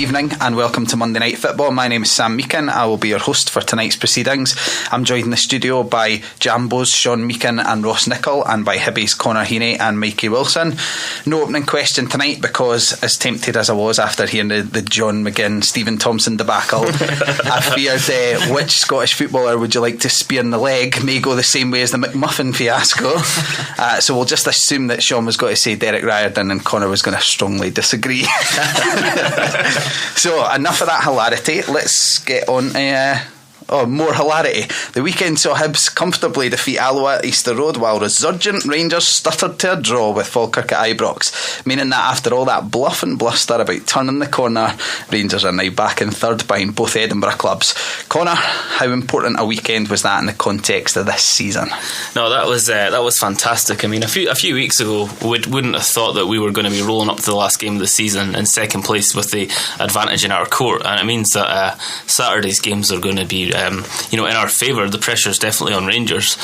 evening and welcome to Monday Night Football. My name is Sam Meakin. I will be your host for tonight's proceedings. I'm joined in the studio by Jambo's Sean Meakin and Ross Nichol, and by Hibby's Connor Heaney and Mikey Wilson. No opening question tonight because, as tempted as I was after hearing the John McGinn, Stephen Thompson debacle, I feared which Scottish footballer would you like to spear in the leg may go the same way as the McMuffin fiasco. So we'll just assume that Sean was going to say Derek Riordan and Connor was going to strongly disagree. So enough of that hilarity. Let's get on more hilarity. The weekend saw Hibs comfortably defeat Alloa at Easter Road, while resurgent Rangers stuttered to a draw with Falkirk at Ibrox, meaning that after all that bluff and bluster about turning the corner, Rangers are now back in third behind both Edinburgh clubs. Connor, how important a weekend was that in the context of this season? No, that was fantastic. I mean, a few weeks ago, we wouldn't have thought that we were going to be rolling up to the last game of the season in second place with the advantage in our court, and it means that Saturday's games are going to be in our favour. The pressure is definitely on Rangers.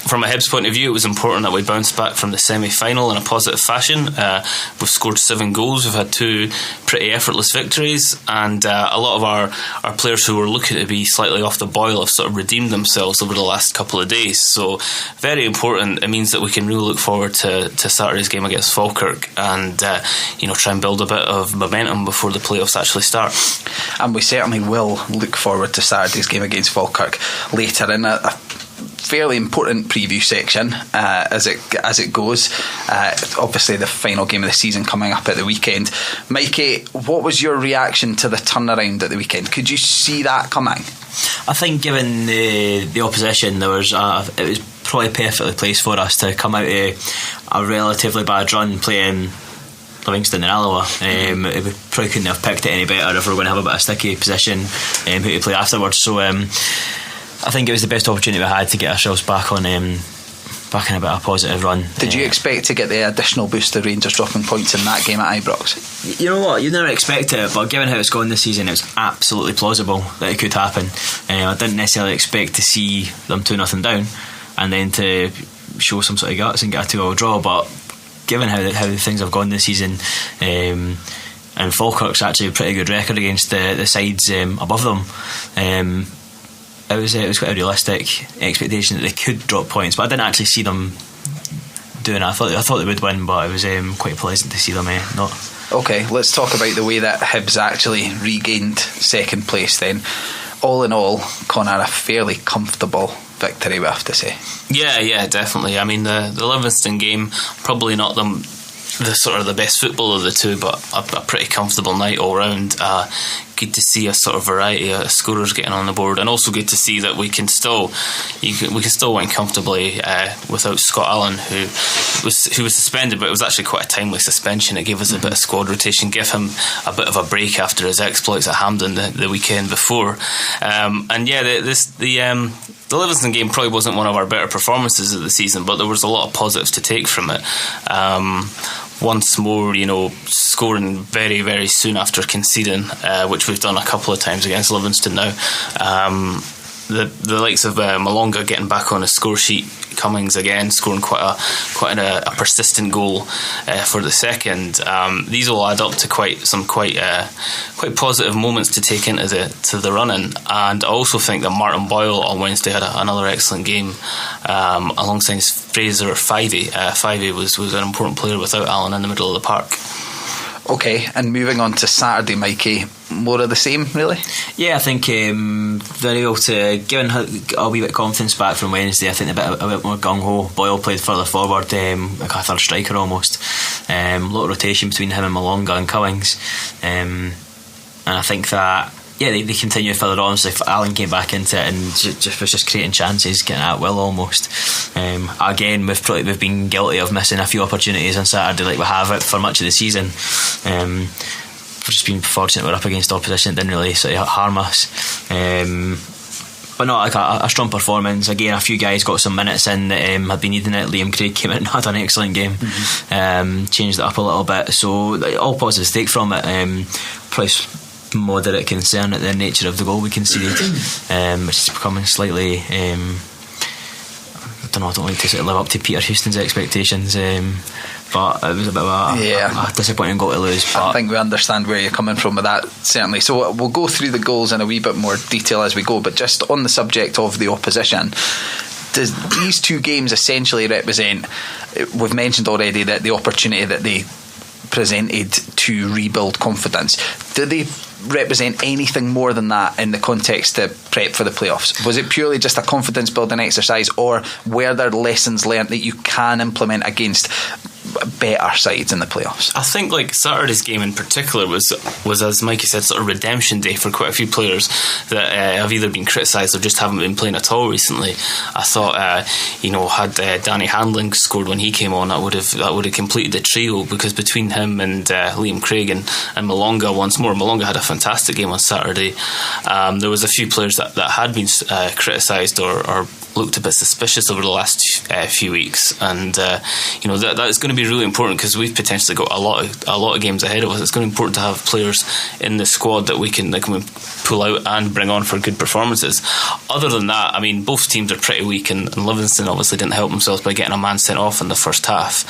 From a Hibs point of view, it was important that we bounced back from the semi-final in a positive fashion. We've scored 7 goals, we've had 2 pretty effortless victories, and a lot of our players who were looking to be slightly off the boil have sort of redeemed themselves over the last couple of days. So very important. It means that we can really look forward to Saturday's game against Falkirk and try and build a bit of momentum before the playoffs actually start. And we certainly will look forward to Saturday's game against Falkirk later in a fairly important preview section as it goes. Obviously the final game of the season coming up at the weekend. Mikey, what was your reaction to the turnaround at the weekend? Could you see that coming? I think given the opposition, it was probably perfectly placed for us to come out of a relatively bad run playing Livingston and Alloa. We probably couldn't have picked it any better if we were going to have a bit of sticky position who to play afterwards. So I think it was the best opportunity we had to get ourselves back in a bit of a positive run. Did you expect to get the additional boost of Rangers dropping points in that game at Ibrox? You know what, you never expect it, but given how it's gone this season, it was absolutely plausible that it could happen. I didn't necessarily expect to see them 2-0 down and then to show some sort of guts and get a 2-2 draw, but given how things have gone this season, and Falkirk's actually a pretty good record against the sides above them, it was quite a realistic expectation that they could drop points, but I didn't actually see them doing it. I thought they would win, but it was quite pleasant to see them not. Okay, let's talk about the way that Hibs actually regained second place then. All in all, Connor, a fairly comfortable victory, we have to say. Yeah, definitely. I mean, the Livingston game, probably not the sort of the best football of the two, but a pretty comfortable night all round. Good to see a sort of variety of scorers getting on the board, and also good to see that we can still win comfortably without Scott Allen, who was suspended, but it was actually quite a timely suspension. It gave us a bit of squad rotation, give him a bit of a break after his exploits at Hampden the weekend before. The Livingston game probably wasn't one of our better performances of the season, but there was a lot of positives to take from it. Once more, scoring very, very soon after conceding, which we've done a couple of times against Livingston now. The likes of Malonga getting back on a score sheet, Cummings again scoring quite a persistent goal for the second. These will add up to quite positive moments to take into the running. And I also think that Martin Boyle on Wednesday had another excellent game alongside Fraser Fivey. Fivey was an important player without Allen in the middle of the park. Okay, and moving on to Saturday, Mikey, more of the same, really? Yeah, I think they're able to, given a wee bit of confidence back from Wednesday, I think a bit more gung-ho. Boyle played further forward, like a third striker almost. A lot of rotation between him and Malonga and Cummings. And I think that, they continue further on. So if Allen came back into it and was just creating chances, getting at will almost. Again, we've been guilty of missing a few opportunities on Saturday, like we have it for much of the season. We've just been fortunate we're up against opposition that didn't really sort of harm us. But no, like a strong performance. Again, a few guys got some minutes in that had been needing it. Liam Craig came out and had an excellent game. Changed it up a little bit. So all positives to take from it. Probably moderate concern at the nature of the goal we conceded, which is becoming slightly don't like to sort of live up to Peter Houston's expectations, but it was a bit of a disappointing goal to lose. But I think we understand where you're coming from with that, certainly. So we'll go through the goals in a wee bit more detail as we go, but just on the subject of the opposition, does these two games essentially represent, we've mentioned already that the opportunity that they presented to rebuild confidence, do they represent anything more than that in the context to prep for the playoffs? Was it purely just a confidence building exercise, or were there lessons learnt that you can implement against better sides in the playoffs? I think like Saturday's game in particular was as Mikey said, sort of redemption day for quite a few players that have either been criticised or just haven't been playing at all recently. I thought had Danny Handling scored when he came on, that would have completed the trio, because between him and Liam Craig and Malonga once more, Malonga had a fantastic game on Saturday. There was a few players that had been criticised or looked a bit suspicious over the last few weeks, and that is going to be really important, because we've potentially got a lot of games ahead of us. It's going to be important to have players in the squad that we can pull out and bring on for good performances. Other than that, I mean, both teams are pretty weak, and Livingston obviously didn't help themselves by getting a man sent off in the first half,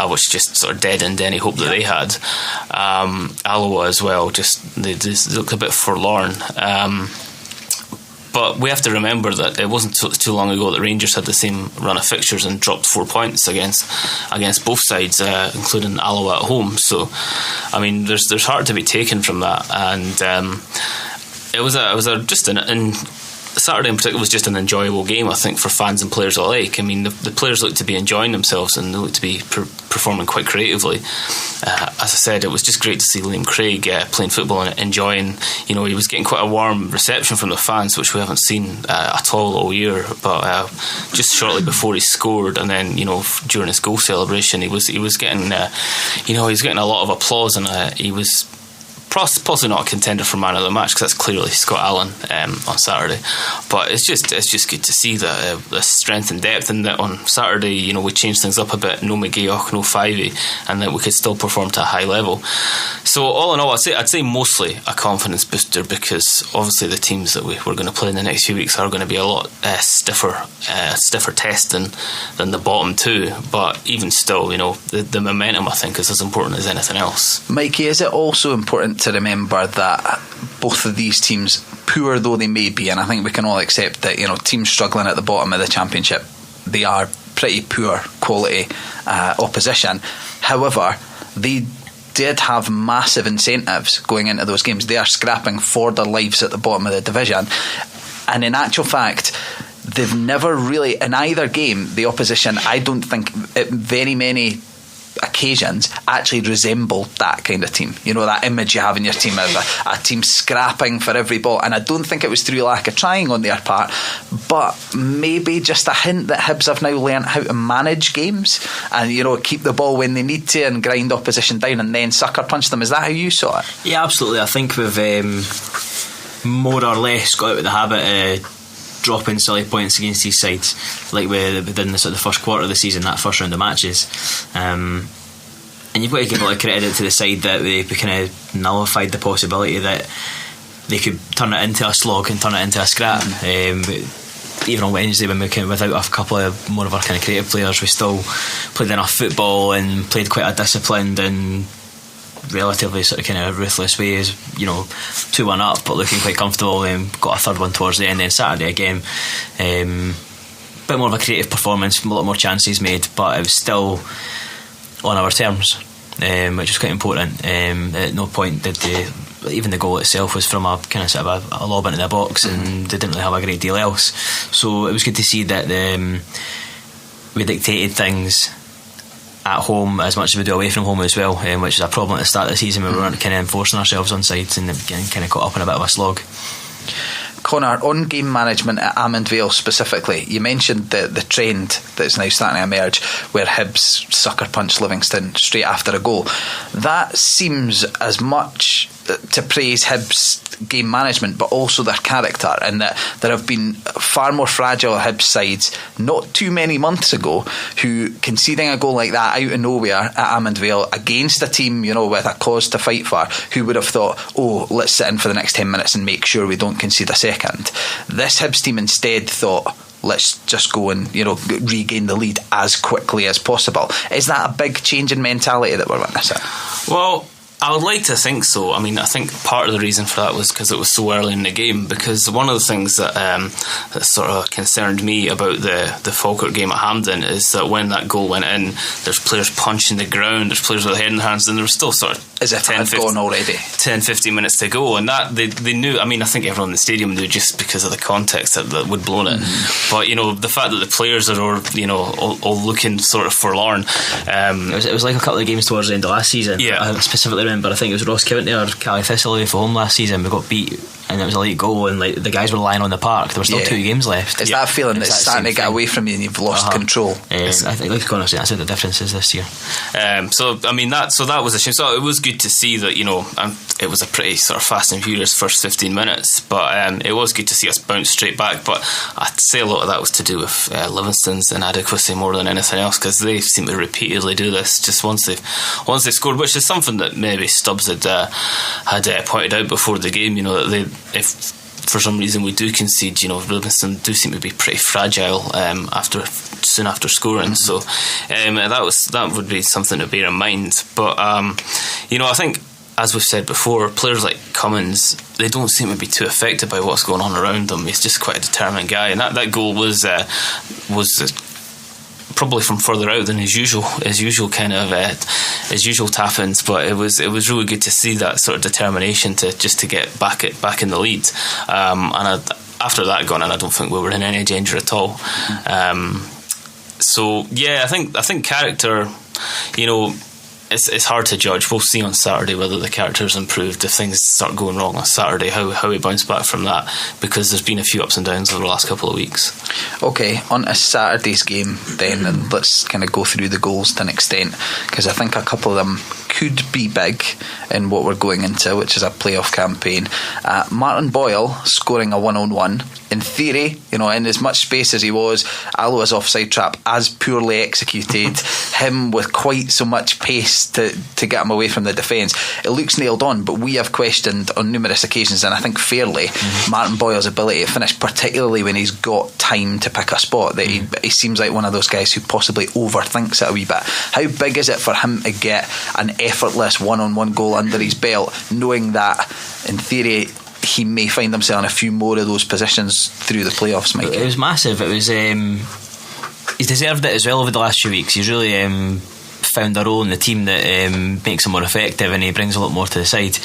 which just sort of deadened any hope that they had. Alloa as well, they looked a bit forlorn. But we have to remember that it wasn't too long ago that Rangers had the same run of fixtures and dropped 4 points against both sides, including Alloa at home. So, I mean, there's heart to be taken from that, and it was Saturday in particular was just an enjoyable game, I think, for fans and players alike. I mean, the players looked to be enjoying themselves, and they looked to be performing quite creatively. As I said, it was just great to see Liam Craig playing football and enjoying. He was getting quite a warm reception from the fans, which we haven't seen at all year. But just shortly before he scored, and then during his goal celebration, he was getting he was getting a lot of applause, and he was possibly not a contender for man of the match, because that's clearly Scott Allen on Saturday. But it's just good to see the strength and depth, and that on Saturday we changed things up a bit. No McGeoch, no Fivey, and that we could still perform to a high level. So all in all, I'd say mostly a confidence booster, because obviously the teams that we're going to play in the next few weeks are going to be a lot stiffer test than the bottom two. But even still, the momentum, I think, is as important as anything else. Mikey, is it also important to remember that both of these teams, poor though they may be, and I think we can all accept that teams struggling at the bottom of the championship, they are pretty poor quality opposition. However, they did have massive incentives going into those games. They are scrapping for their lives at the bottom of the division, and in actual fact, they've never really, in either game, the opposition, I don't think at very many occasions actually resembled that kind of team. That image you have in your team as a team scrapping for every ball, and I don't think it was through lack of trying on their part, but maybe just a hint that Hibs have now learned how to manage games and keep the ball when they need to and grind opposition down and then sucker punch them. Is that how you saw it? Yeah, absolutely. I think we've more or less got out of the habit of dropping silly points against these sides, like we did in the sort of first quarter of the season, that first round of matches. And you've got to give a lot of credit to the side that they kind of nullified the possibility that they could turn it into a slog and turn it into a scrap. Even on Wednesday, when we came without a couple of more of our kind of creative players, we still played enough football and played quite a disciplined and relatively sort of kind of ruthless way, as 2-1 up but looking quite comfortable, and got a third one towards the end. Then Saturday again, bit more of a creative performance, a lot more chances made, but it was still on our terms, which was quite important. At no point did even the goal itself was from a kind of sort of a lob into the box, and they didn't really have a great deal else. So it was good to see that we dictated things at home as much as we do away from home as well, which is a problem at the start of the season. We weren't kind of enforcing ourselves on sides and getting kind of caught up in a bit of a slog. Connor, on game management at Almond Vale specifically, you mentioned the trend that's now starting to emerge where Hibs sucker punch Livingston straight after a goal. That seems as much to praise Hibs' game management, but also their character, and that there have been far more fragile Hibs sides not too many months ago who, conceding a goal like that out of nowhere at Almond Vale against a team with a cause to fight for, who would have thought, let's sit in for the next 10 minutes and make sure we don't concede a second. This Hibs team instead thought, let's just go and regain the lead as quickly as possible. Is that a big change in mentality that we're witnessing? Well, I would like to think so. I mean, I think part of the reason for that was because it was so early in the game. Because one of the things that sort of concerned me about the Falkirk game at Hampden is that when that goal went in, there's players punching the ground, there's players with their head in their hands, and there was still sort of as if it had gone already. 10-15 minutes to go, and that they knew. I mean, I think everyone in the stadium knew just because of the context that would blown it. But the fact that the players are all looking sort of forlorn. It was like a couple of games towards the end of last season. Yeah. I specifically remember, I think it was Ross County or Cali Thistle away for home last season. We got beat and it was a late goal, and like the guys were lying on the park. There were still 2 games left. It's that feeling that's starting to get away from you and you've lost control. I think, like Conor said, that's what the difference is this year. So I mean that was a shame. So it was good to see that it was a pretty sort of fast and furious first 15 minutes, but it was good to see us bounce straight back. But I'd say a lot of that was to do with Livingston's inadequacy more than anything else, because they seem to repeatedly do this just once they've scored, which is something that maybe Stubbs had pointed out before the game. That if for some reason we do concede, Livingston do seem to be pretty fragile soon after scoring. So that would be something to bear in mind. But I think, as we've said before, players like Cummins, they don't seem to be too affected by what's going on around them. He's just quite a determined guy, and that goal was probably from further out than his usual tap-ins, but it was really good to see that sort of determination to get back in the lead. After that gone in, I don't think we were in any danger at all. So yeah, I think character, it's hard to judge. We'll see on Saturday whether the character's improved. If things start going wrong on Saturday, how we bounce back from that, because there's been a few ups and downs over the last couple of weeks. Okay, on to Saturday's game then, and let's kind of go through the goals to an extent, because I think a couple of them could be big in what we're going into, which is a playoff campaign. Martin Boyle scoring a 1-on-1. In theory, in as much space as he was, Alloa's offside trap as poorly executed, him with quite so much pace to get him away from the defence. It looks nailed on, but we have questioned on numerous occasions, and I think fairly, Martin Boyle's ability to finish, particularly when he's got time to pick a spot. That he seems like one of those guys who possibly overthinks it a wee bit. How big is it for him to get an effortless 1-on-1 goal under his belt, knowing that in theory he may find himself in a few more of those positions through the playoffs, Mikey? It was massive. It was he's deserved it as well over the last few weeks. He's really found a role in the team that makes him more effective, and he brings a lot more to the side.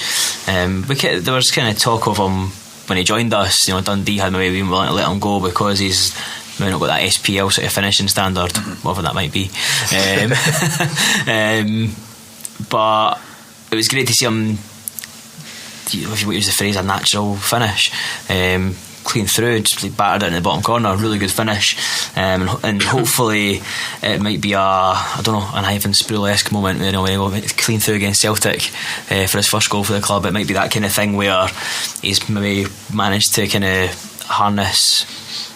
There was kind of talk of him when he joined us. Dundee had maybe been willing to let him go because he's maybe not got that SPL sort of finishing standard, whatever that might be. But it was great to see him, if you use the phrase, a natural finish, clean through, just battered it in the bottom corner. Really good finish, and hopefully it might be an Ivan Sproul-esque moment when he went clean through against Celtic for his first goal for the club. It might be that kind of thing where he's maybe managed to kind of harness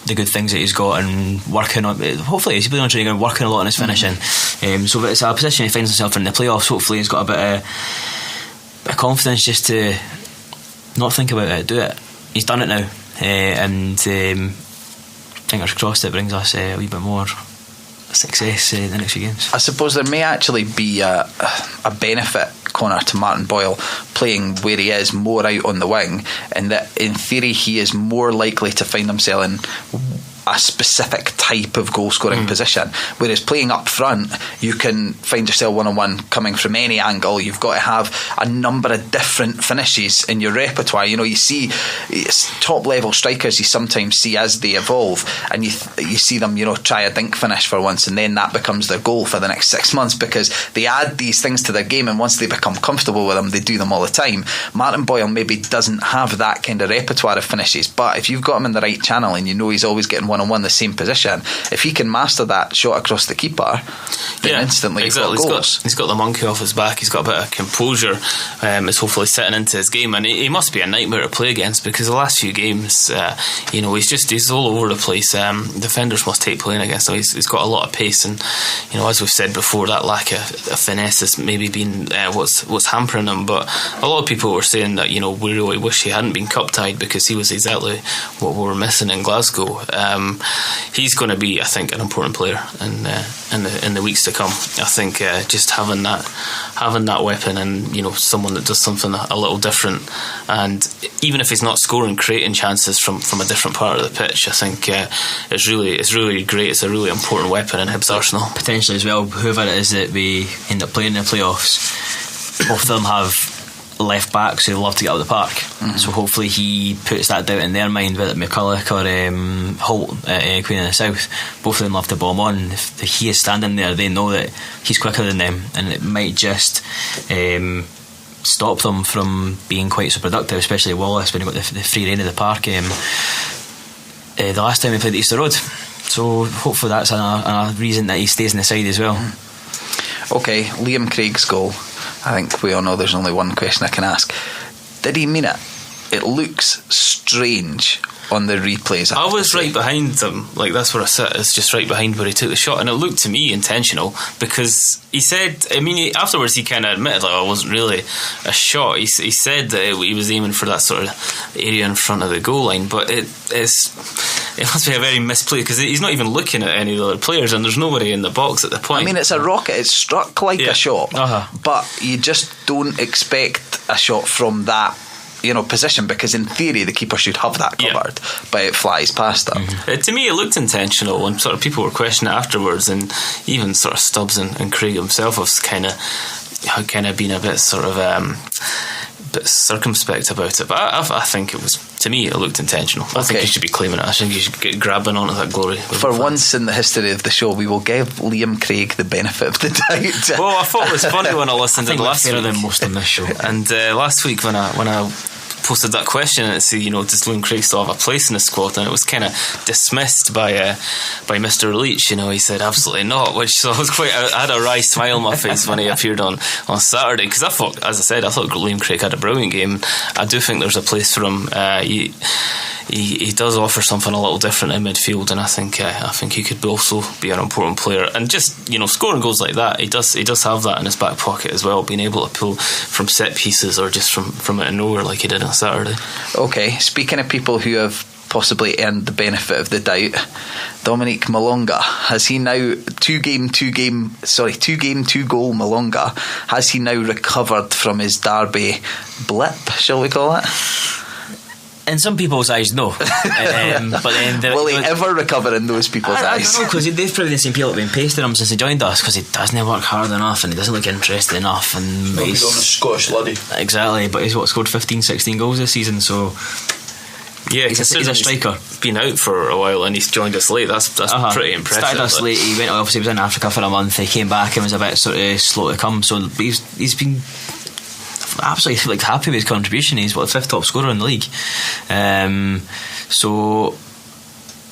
the good things that he's got and working on. Hopefully he's been working a lot on his finishing. So it's a position he finds himself in the playoffs. Hopefully he's got a bit of confidence just to not think about it, do it. He's done it now, and fingers crossed it brings us a wee bit more success in the next few games. I suppose there may actually be a benefit, Connor, to Martin Boyle playing where he is more out on the wing, and that in theory he is more likely to find himself in a specific type of goal scoring position, whereas playing up front you can find yourself 1-on-1 coming from any angle. You've got to have a number of different finishes in your repertoire. You see top level strikers, you sometimes see as they evolve, and you see them try a dink finish for once, and then that becomes their goal for the next 6 months, because they add these things to their game, and once they become comfortable with them they do them all the time. Martin Boyle maybe doesn't have that kind of repertoire of finishes, but if you've got him in the right channel and he's always getting 1-on-1 the same position, if he can master that shot across the keeper, then instantly exactly. He's got goals. He's got the monkey off his back. He's got a bit of composure. It's hopefully setting into his game, and he must be a nightmare to play against, because the last few games he's all over the place. Defenders must hate playing against him. He's got a lot of pace, and as we've said before, that lack of finesse has maybe been what's hampering him. But a lot of people were saying that we really wish he hadn't been cup tied, because he was exactly what we were missing in Glasgow. he's going to be, I think, an important player in the weeks to come. I think just having that weapon, and someone that does something a little different, and even if he's not scoring, creating chances from a different part of the pitch, I think it's really great. It's a really important weapon in Hibs' arsenal. Potentially as well, whoever it is that we end up playing in the playoffs, both of them have left backs who love to get out of the park. So hopefully he puts that doubt in their mind, whether McCulloch or Holt at Queen of the South. Both of them love to bomb on. If he is standing there, they know that he's quicker than them, and it might just stop them from being quite so productive, especially Wallace when he got the free rein of the park the last time we played at Easter Road. So hopefully that's a reason that he stays in the side as well. Okay, Liam Craig's goal, I think we all know there's only one question I can ask. Did he mean it? It looks strange on the replays. I was right behind him, like that's where I sit, it's just right behind where he took the shot, and it looked to me intentional, because he said, afterwards he kind of admitted it wasn't really a shot. He said that he was aiming for that sort of area in front of the goal line, but it must be a very misplay, because he's not even looking at any of the other players, and there's nobody in the box at the point. It's a rocket, it's struck like a shot, but you just don't expect a shot from that position, because in theory the keeper should have that covered, but it flies past them. To me it looked intentional, and sort of people were questioning it afterwards, and even sort of Stubbs and Craig himself was kind of been a bit sort of bit circumspect about it, but I think it was, to me it looked intentional. I think you should be claiming it. I think you should get grabbing onto that glory. For once in the history of the show, we will give Liam Craig the benefit of the doubt. Well, I thought it was funny when I listened to it last week, than most on this show. And last week when I posted that question and said, does Liam Craig still have a place in the squad, and it was kind of dismissed by Mr. Leach. He said absolutely not, which I was I had a wry smile on my face when he appeared on Saturday, because I thought Liam Craig had a brilliant game. I do think there's a place for him. He does offer something a little different in midfield, and I think he could also be an important player. And just scoring goals like that, he does have that in his back pocket as well, being able to pull from set pieces or just from out of nowhere like he did on Saturday. Okay, speaking of people who have possibly earned the benefit of the doubt, Dominic Malonga, has he now two game two goal Malonga, has he now recovered from his Derby blip, shall we call it? In some people's eyes, no. But then will he ever recover in those people's eyes? I don't know, because they've probably the same people that have been pasting him since he joined us, because he doesn't work hard enough and he doesn't look interested enough, and he's on a Scottish laddie. Exactly, but he's scored 15-16 goals this season, so yeah, he's a striker. He's been out for a while and he's joined us late. That's pretty impressive. Started us late. He went, obviously he was in Africa for a month. He came back and was a bit sort of slow to come. So he's been absolutely happy with his contribution. He's the 5th top scorer in the league. So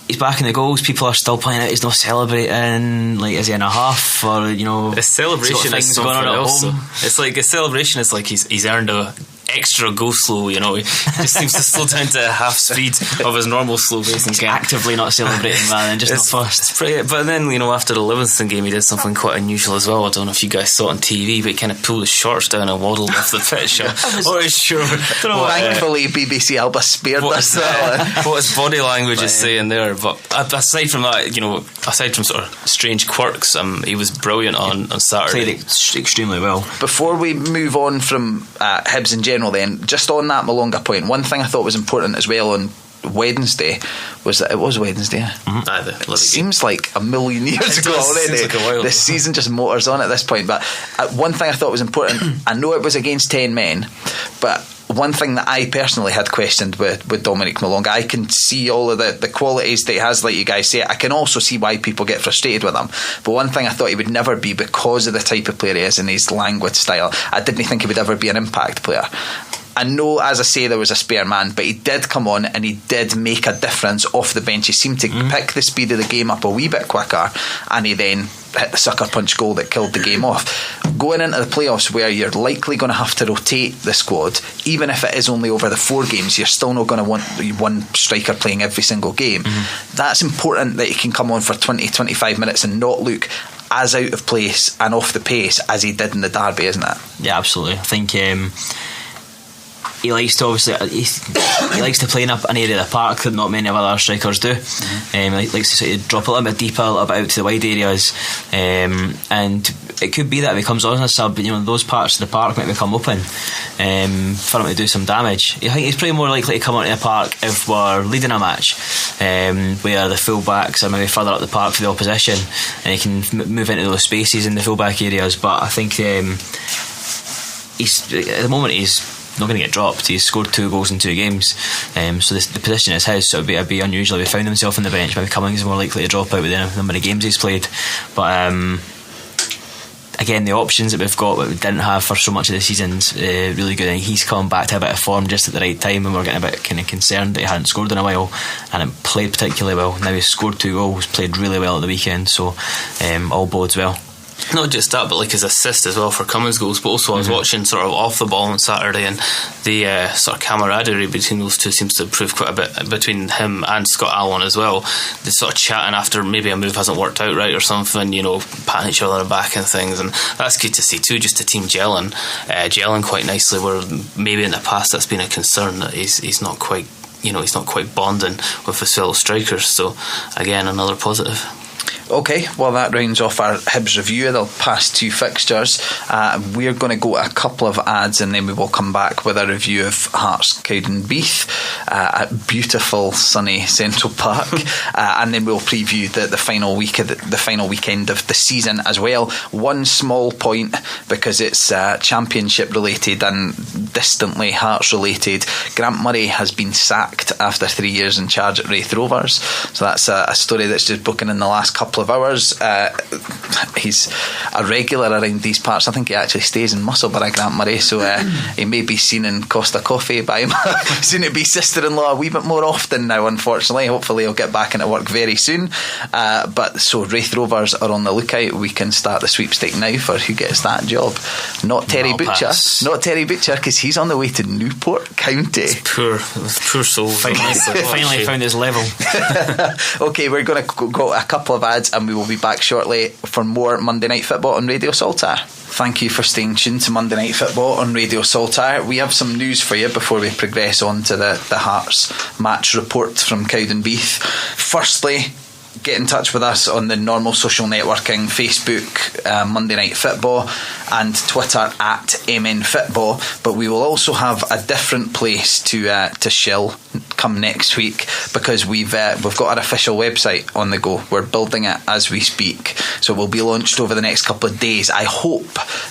he's back in the goals. People are still playing out. He's not celebrating. Like, is he in a half, or a celebration is going on at home? It's like a celebration is like he's earned a extra go slow. He just seems to slow down to half speed of his normal slow pace and actively not celebrating rather than just not first. But then after the Livingston game he did something quite unusual as well. I don't know if you guys saw it on TV, but he kind of pulled his shorts down and waddled off the pitch. Thankfully BBC Alba spared us what his body language is saying there. But aside from that, aside from sort of strange quirks, he was brilliant on Saturday. Played extremely well. Before we move on from Hibs in general, then, just on that Malonga point, one thing I thought was important as well on Wednesday was that it was Wednesday. It seems like a million years ago already. Like this season just motors on at this point. But one thing I thought was important, I know it was against 10 men, but one thing that I personally had questioned with Dominic Malonga, I can see all of the qualities that he has, like you guys say. I can also see why people get frustrated with him, but one thing I thought he would never be, because of the type of player he is and his languid style, I didn't think he would ever be an impact player. I know, as I say, there was a spare man, but he did come on and he did make a difference off the bench. He seemed to pick the speed of the game up a wee bit quicker, and he then hit the sucker punch goal that killed the game off. Going into the playoffs, where you're likely going to have to rotate the squad, even if it is only over the 4 games, you're still not going to want one striker playing every single game. That's important, that he can come on for 20-25 minutes and not look as out of place and off the pace as he did in the derby, isn't it? Yeah, absolutely. I think he likes to he likes to play in an area of the park that not many of other strikers do. He likes to sort of drop a little bit deeper, a little bit out to the wide areas, and it could be that if he comes on as a sub, those parts of the park might become open for him to do some damage. I think he's probably more likely to come onto the park if we're leading a match, where the full-backs are maybe further up the park for the opposition, and he can move into those spaces in the full-back areas. But I think he's at the moment he's not going to get dropped. He's scored 2 goals in 2 games, so the position is his, so it'd be unusual if he found himself on the bench. Maybe Cummings is more likely to drop out with the number of games he's played. But again, the options that we've got that we didn't have for so much of the season's really good, and he's come back to a bit of form just at the right time, and we're getting a bit kind of concerned that he hadn't scored in a while, and it played particularly well. Now he's scored 2 goals, played really well at the weekend, so all bodes well. Not just that, but like his assist as well for Cummins' goals. But also I was watching sort of off the ball on Saturday, and the sort of camaraderie between those two seems to improve quite a bit between him and Scott Allen as well. They sort of chatting after maybe a move hasn't worked out right or something, patting each other on the back and things, and that's good to see too, just a team gelling quite nicely, where maybe in the past that's been a concern that he's not quite he's not quite bonding with his fellow strikers. So again, another positive. Okay, well that rounds off our Hibs review of the past 2 fixtures. We're going to go a couple of ads, and then we will come back with a review of Hearts Cowdenbeath at beautiful sunny Central Park, and then we'll preview the final week of the final weekend of the season as well. One small point, because it's championship related and distantly Hearts related. Grant Murray has been sacked after 3 years in charge at Wraith Rovers, so that's a story that's just broken in the last couple of hours. He's a regular around these parts. I think he actually stays in Musselburgh, Grant Murray, so he may be seen in Costa Coffee by him soon to be sister-in-law a wee bit more often now, unfortunately. Hopefully he'll get back into work very soon, but so Wraith Rovers are on the lookout. We can start the sweepstake now for who gets that job. Not Terry Butcher, because he's on the way to Newport County. Poor soul. Finally found his level. Okay, we're going to go a couple of ads, and we will be back shortly for more Monday Night Football on Radio Saltire. Thank you for staying tuned to Monday Night Football on Radio Saltire. We have some news for you before we progress on to the Hearts match report from Cowdenbeath. Firstly, get in touch with us on the normal social networking: Facebook, Monday Night Football, and Twitter at MN Football. But we will also have a different place to shill come next week, because we've got our official website on the go. We're building it as we speak, so it will be launched over the next couple of days, I hope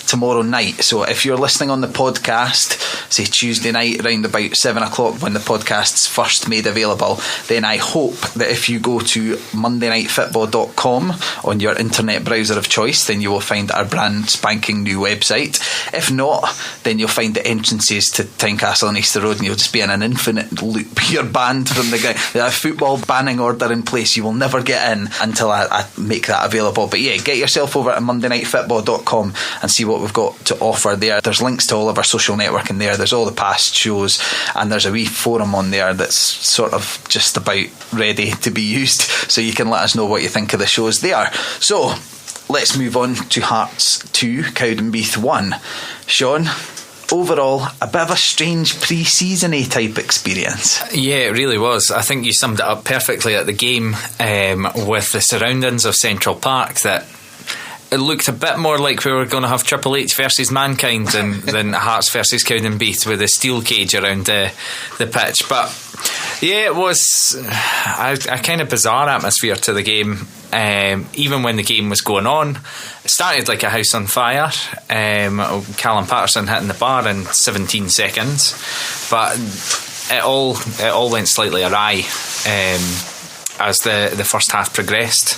tomorrow night. So if you're listening on the podcast, say Tuesday night around about 7 o'clock when the podcast's first made available, then I hope that if you go to mondaynightfootball.com on your internet browser of choice, then you will find our brand spanking new website. If not, then you'll find the entrances to Tynecastle and Easter Road, and you'll just be in an infinite loop. You're banned from the football banning order in place. You will never get in until I make that available. But yeah, get yourself over to mondaynightfootball.com and see what we've got to offer there. There's links to all of our social networking there. There's all the past shows, and there's a wee forum on there that's sort of just about ready to be used, so you can let us know what you think of the shows there. So let's move on to Hearts 2, Cowdenbeath 1. Sean, overall, a bit of a strange pre-season-y type experience. Yeah, it really was. I think you summed it up perfectly at the game, with the surroundings of Central Park, that it looked a bit more like we were going to have Triple H versus Mankind than Hearts versus Cowdenbeath, with a steel cage around the pitch. But yeah, it was a kind of bizarre atmosphere to the game. Even when the game was going on, it started like a house on fire. Callum Patterson hitting the bar in 17 seconds, but it all went slightly awry as the first half progressed.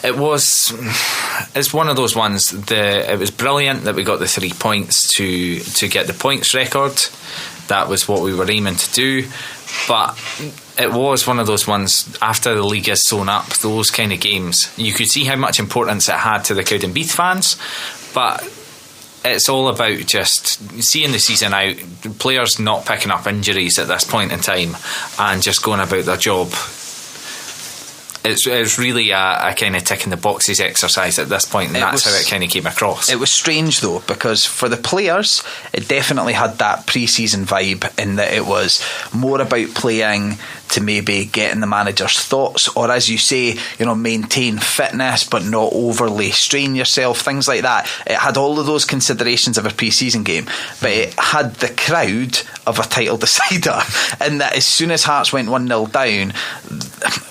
It's one of those ones. It was brilliant that we got the 3 points to get the points record. That was what we were aiming to do. But it was one of those ones, after the league is sewn up, those kind of games, you could see how much importance it had to the Cowdenbeath fans. But it's all about just seeing the season out, players not picking up injuries at this point in time, and just going about their job. It's really a kind of ticking the boxes exercise at this point, and that's how it kind of came across. It was strange though, because for the players it definitely had that pre-season vibe, in that it was more about playing to maybe getting the manager's thoughts, or as you say, maintain fitness but not overly strain yourself, things like that. It had all of those considerations of a pre-season game, but it had the crowd of a title decider, in that as soon as Hearts went 1-0 down,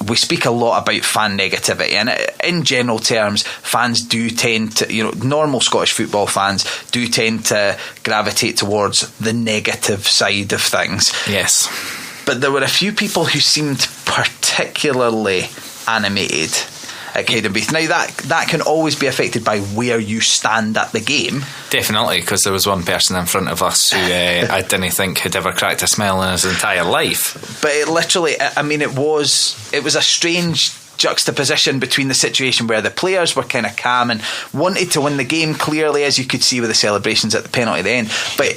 we speak a lot about fan negativity, and in general terms, fans do tend to, normal Scottish football fans do tend to gravitate towards the negative side of things. Yes. But there were a few people who seemed particularly animated at Caidenbeath. Now that can always be affected by where you stand at the game. Definitely, because there was one person in front of us who I didn't think had ever cracked a smile in his entire life. But it literally, it was a strange juxtaposition between the situation where the players were kind of calm and wanted to win the game clearly, as you could see with the celebrations at the penalty at the end, but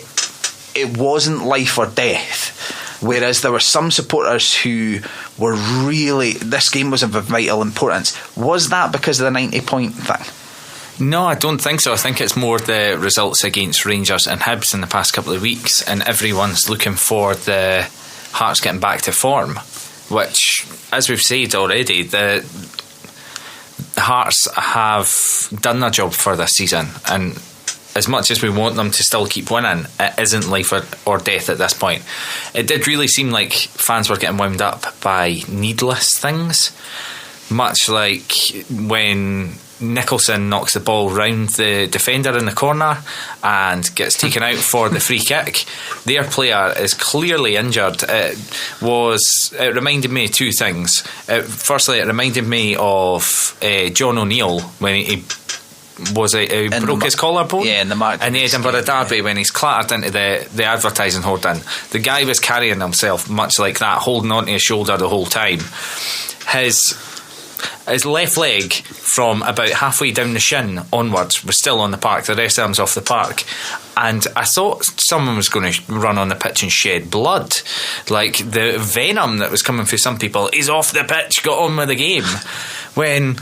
it wasn't life or death. Whereas there were some supporters who were really, this game was of vital importance. Was that because of the 90-point thing? No, I don't think so. I think it's more the results against Rangers and Hibs in the past couple of weeks, and everyone's looking for the Hearts getting back to form, which, as we've said already, the Hearts have done their job for this season, and as much as we want them to still keep winning, it isn't life or death at this point. It did really seem like fans were getting wound up by needless things, much like when Nicholson knocks the ball round the defender in the corner and gets taken out for the free kick. Their player is clearly injured. It reminded me of two things. Firstly, it reminded me of John O'Neill when he broke his collarbone in the Edinburgh Derby, when he's clattered into the advertising hoarding. The guy was carrying himself much like that, holding onto his shoulder the whole time. His left leg from about halfway down the shin onwards was still on the park. The rest of him's off the park, and I thought someone was going to run on the pitch and shed blood. Like the venom that was coming through some people, he's off the pitch, got on with the game. When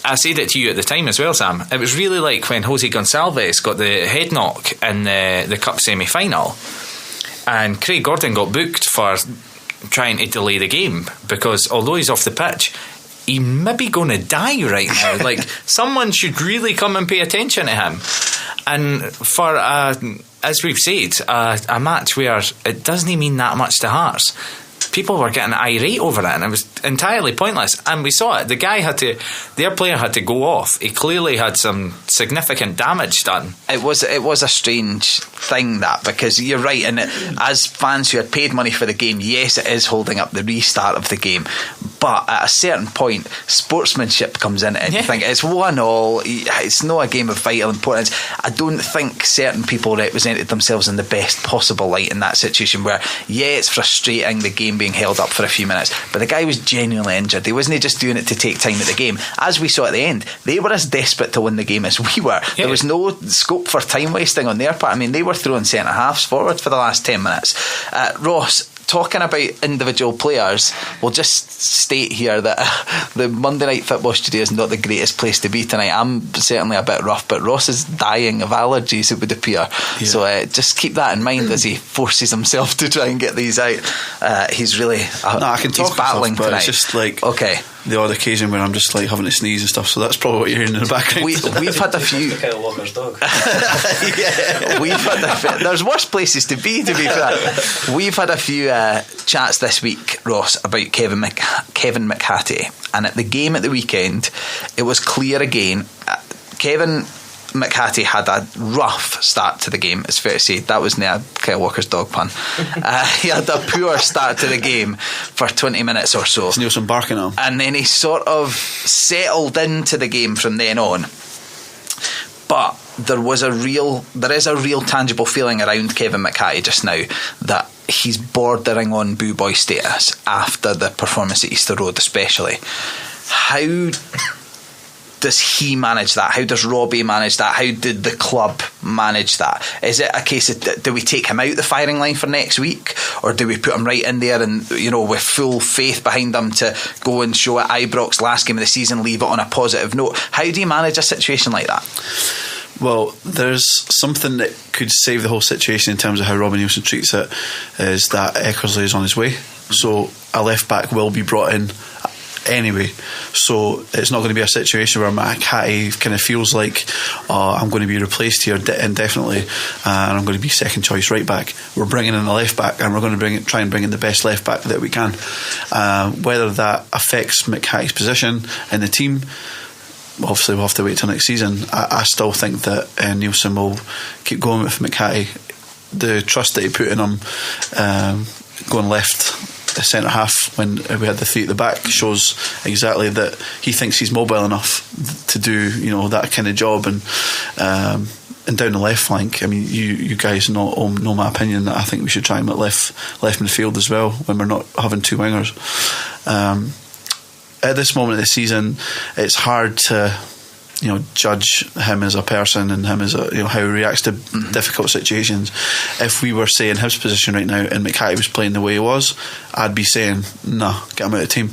I said it to you at the time as well, Sam, it was really like when Jose Gonçalves got the head knock in the Cup semi-final, and Craig Gordon got booked for trying to delay the game, because although he's off the pitch, he may be going to die right now. Like, someone should really come and pay attention to him. And for as we've said, a match where it doesn't mean that much to Hearts, people were getting irate over it, and it was entirely pointless. And we saw it. Their player had to go off. He clearly had some significant damage done. It was a strange thing, that, because you're right, and as fans who had paid money for the game, yes, it is holding up the restart of the game, but at a certain point, sportsmanship comes in, and you think it's 1-1, it's not a game of vital importance. I don't think certain people represented themselves in the best possible light in that situation, where it's frustrating, the game being held up for a few minutes, but the guy was genuinely injured. He wasn't just doing it to take time at the game. As we saw at the end, they were as desperate to win the game as we were. There was no scope for time wasting on their part. I mean, they were throwing centre halves forward for the last 10 minutes. Ross, talking about individual players, we'll just state here that the Monday Night Football studio is not the greatest place to be tonight. I'm certainly a bit rough, but Ross is dying of allergies, it would appear. So just keep that in mind as he forces himself to try and get these out. He's really I can talk he's battling stuff, but tonight. it's just like the odd occasion where I'm just like having to sneeze and stuff, so that's probably what you're hearing in the background. We've had a few Kyle Walker's dog. we've had there's worse places to be fair. We've had a few chats this week, Ross, about Kevin McHattie, and at the game at the weekend it was clear again. Kevin McHattie had a rough start to the game, it's fair to say. That was not Kyle Walker's dog pun. He had a poor start to the game for 20 minutes or so. It's Nielsen barking on him. And then he sort of settled into the game from then on. But there is a real tangible feeling around Kevin McHattie just now that he's bordering on boo boy status after the performance at Easter Road, especially. How does he manage that? How does Robbie manage that? How did the club manage that? Is it a case of, do we take him out the firing line for next week, or do we put him right in there and, you know, with full faith behind him to go and show at Ibrox last game of the season, leave it on a positive note? How do you manage a situation like that? Well, there's something that could save the whole situation in terms of how Robbie Neilson treats it, is that Eckersley is on his way, so a left back will be brought in anyway, so it's not going to be a situation where McHattie kind of feels like, I'm going to be replaced here indefinitely, and I'm going to be second choice right back. We're bringing in a left back, and we're going to try and bring in the best left back that we can. Whether that affects McHattie's position in the team, obviously we'll have to wait till next season. I still think that Neilson will keep going with McHattie. The trust that he put in him, going left centre half when we had the three at the back, shows exactly that he thinks he's mobile enough to do, you know, that kind of job. And down the left flank, I mean, you guys know my opinion that I think we should try him at left midfield as well when we're not having two wingers. At this moment of the season, it's hard to, you know, judge him as a person and him as a, you know, how he reacts to difficult situations. If we were, say, in his position right now and McHattie was playing the way he was, I'd be saying, nah, get him out of the team.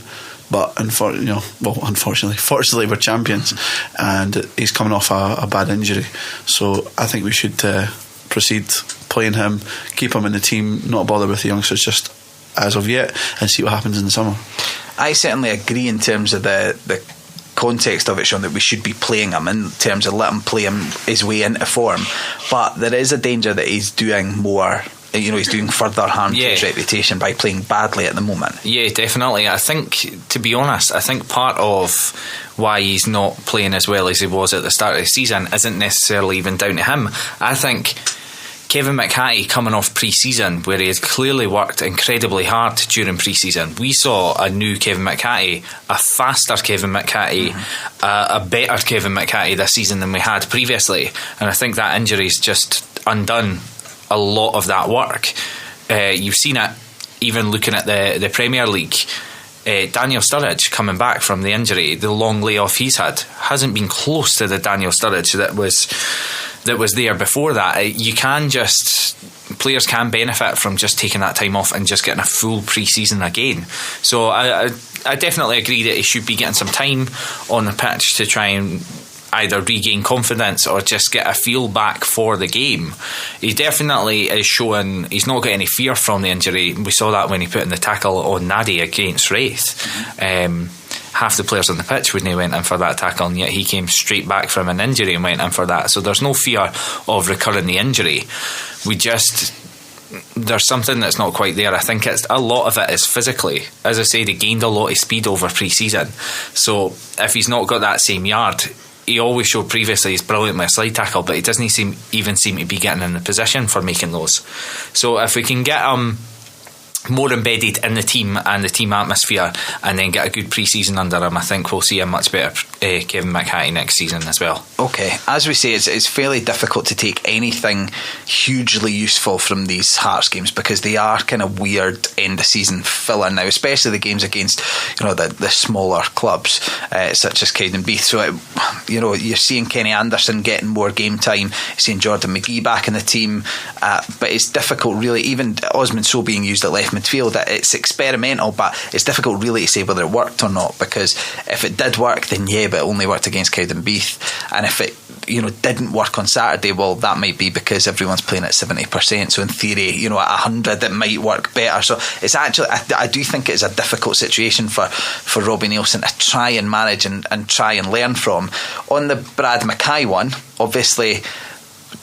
But fortunately we're champions, and he's coming off a bad injury, so I think we should proceed playing him, keep him in the team, not bother with the youngsters just as of yet, and see what happens in the summer. I certainly agree in terms of the context of it, Sean, that we should be playing him, in terms of let him play his way into form. But there is a danger that he's doing more, you know, he's doing further harm to his reputation by playing badly at the moment. Yeah, definitely. I think, to be honest, I think part of why he's not playing as well as he was at the start of the season isn't necessarily even down to him. I think Kevin McHattie coming off pre-season, where he has clearly worked incredibly hard during pre-season, we saw a new Kevin McHattie, a faster Kevin McHattie, a better Kevin McHattie this season than we had previously, and I think that injury's just undone a lot of that work. You've seen it even looking at the Premier League. Daniel Sturridge coming back from the injury, the long layoff he's had, hasn't been close to the Daniel Sturridge that was there before that. Players can benefit from just taking that time off and just getting a full pre-season again. So I definitely agree that he should be getting some time on the pitch to try and either regain confidence or just get a feel back for the game. He definitely is showing he's not got any fear from the injury. We saw that when he put in the tackle on Nadi against Wraith. Half the players on the pitch wouldn't have went in for that tackle, and yet he came straight back from an injury and went in for that. So there's no fear of recurring the injury. There's something that's not quite there. I think a lot of it is physically. As I said, he gained a lot of speed over pre-season, so if he's not got that same yard, he always showed previously he's brilliant with a slide tackle, but he doesn't even seem to be getting in the position for making those. So if we can get him more embedded in the team and the team atmosphere, and then get a good pre-season under him, I think we'll see a much better Kevin McHattie next season as well. Okay, as we say, it's fairly difficult to take anything hugely useful from these Hearts games, because they are kind of weird end of season filler now, especially the games against, you know, the smaller clubs such as Cowdenbeath. So you know, you're seeing Kenny Anderson getting more game time, you're seeing Jordan McGee back in the team, but it's difficult really. Even Osman Sow being used at left midfield, it's experimental, but it's difficult really to say whether it worked or not, because if it did work, then yeah, but it only worked against Cowdenbeath, and if it, you know, didn't work on Saturday, well, that might be because everyone's playing at 70%, so in theory, you know, at 100 it might work better. So it's actually, I do think it's a difficult situation for Robbie Neilson to try and manage and try and learn from. On the Brad Mackay one, obviously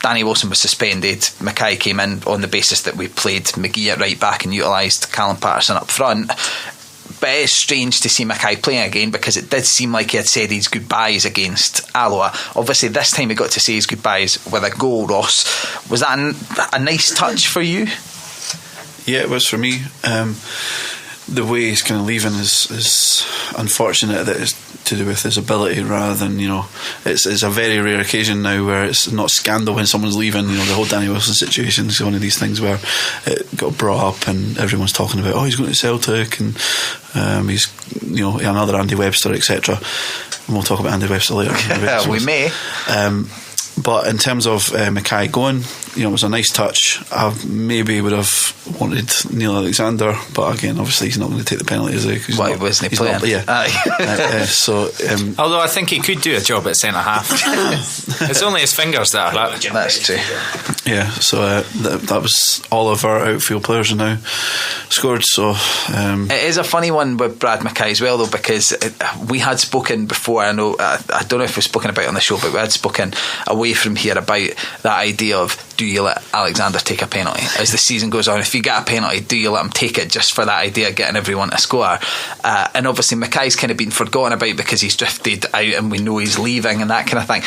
Danny Wilson was suspended. Mackay came in on the basis that we played McGee at right back and utilised Callum Patterson up front. But it's strange to see Mackay playing again, because it did seem like he had said his goodbyes against Alloa. Obviously this time he got to say his goodbyes with a goal. Ross, was that a nice touch for you? Yeah, it was for me. The way he's kind of leaving is unfortunate, that it's to do with his ability rather than, you know, it's a very rare occasion now where it's not scandal when someone's leaving. You know, the whole Danny Wilson situation is one of these things where it got brought up and everyone's talking about, oh, he's going to Celtic, and He's another Andy Webster, etc. And we'll talk about Andy Webster later. We may. But in terms of Mikey going, it was a nice touch. I maybe would have wanted Neil Alexander, but again, obviously he's not going to take the penalty, is he? Why wasn't he playing? Although I think he could do a job at centre half. It's only his fingers that are up. That's true. Yeah, so that was all of our outfield players are now scored. So it is a funny one with Brad Mackay as well, though, because we had spoken before. I know I don't know if we've spoken about it on the show, but we had spoken away from here about that idea of, do you let Alexander take a penalty as the season goes on? If you get a penalty, do you let him take it, just for that idea of getting everyone to score? And obviously Mackay's kind of been forgotten about because he's drifted out and we know he's leaving and that kind of thing.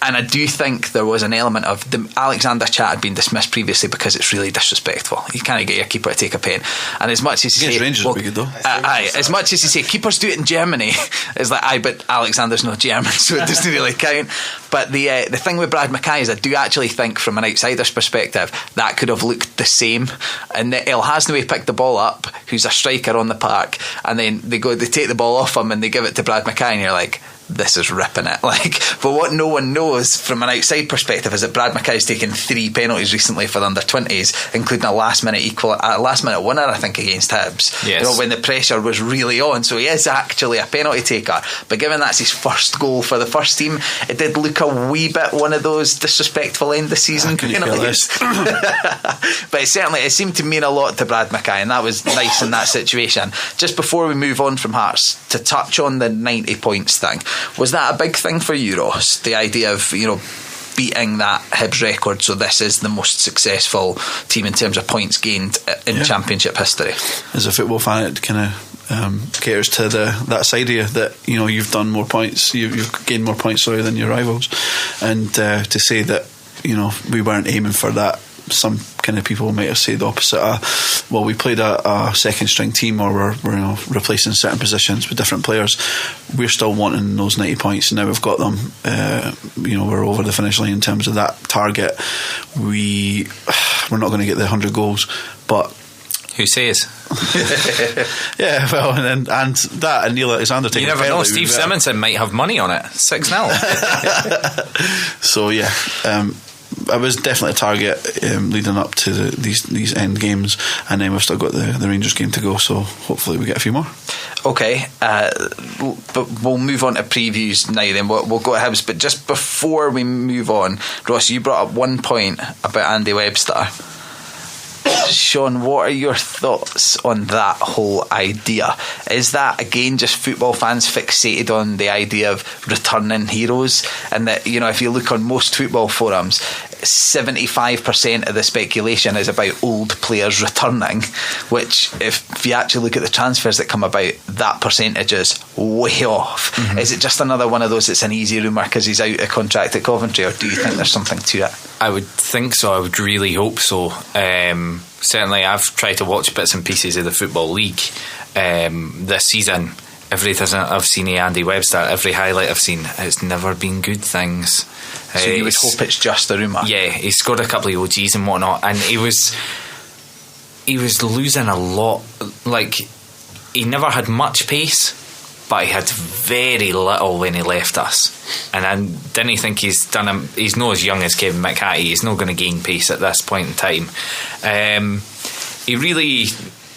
And I do think there was an element of the Alexander chat had been dismissed previously because it's really disrespectful. You can't get your keeper to take a pen. And as much as you say, Rangers would be good though. As much as you say keepers do it in Germany, it's like, but Alexander's not German, so it doesn't really count. But the thing with Brad Mackay is I do actually think, from an outsider's perspective, that could have looked the same. And El Hasnaoui picked the ball up, who's a striker on the park, and then they take the ball off him and they give it to Brad Mackay, and you're like, this is ripping it. But what no one knows from an outside perspective is that Brad Mackay's taken 3 penalties recently for the under-20s, including a last minute winner, I think, against Hibs. Yes. When the pressure was really on. So he is actually a penalty taker. But given that's his first goal for the first team, it did look a wee bit one of those disrespectful end of season penalties. But it seemed to mean a lot to Brad Mackay, and that was nice in that situation. Just before we move on from Hearts, to touch on the 90 points thing, was that a big thing for you, Ross? The idea of beating that Hibs record, so this is the most successful team in terms of points gained in Championship history. As a football fan, it kind of caters to that side of you that you've done more points, you've gained more points than your rivals, and to say that we weren't aiming for that. Some kind of people might have said the opposite. We played a second string team, or we're replacing certain positions with different players. We're still wanting those 90 points, and now we've got them. We're over the finish line in terms of that target. We're not going to get the 100 goals, but who says? Yeah, well, and that, and Neil Alexander taking. You never know. Steve Simonson might have money on it. 6-0. So yeah. It was definitely a target leading up to these end games, and then we've still got the Rangers game to go, so hopefully we get a few more. Okay, but we'll move on to previews now then. We'll go to Hibs, but just before we move on, Ross, you brought up one point about Andy Webster. Sean, what are your thoughts on that whole idea? Is that again just football fans fixated on the idea of returning heroes, and that if you look on most football forums, 75% of the speculation is about old players returning, which if you actually look at the transfers that come about, that percentage is way off. Mm-hmm. Is it just another one of those that's an easy rumour because he's out of contract at Coventry, or do you think there's something to it? I would think so. I would really hope so. Certainly I've tried to watch bits and pieces of the Football League this season. Everything I've seen of Andy Webster, every highlight I've seen, it's never been good things. So you would hope it's just a rumour? Yeah, he scored a couple of OGs and whatnot, and he was losing a lot. He never had much pace, but he had very little when he left us. And I didn't think he's not as young as Kevin McHattie. He's not going to gain pace at this point in time. He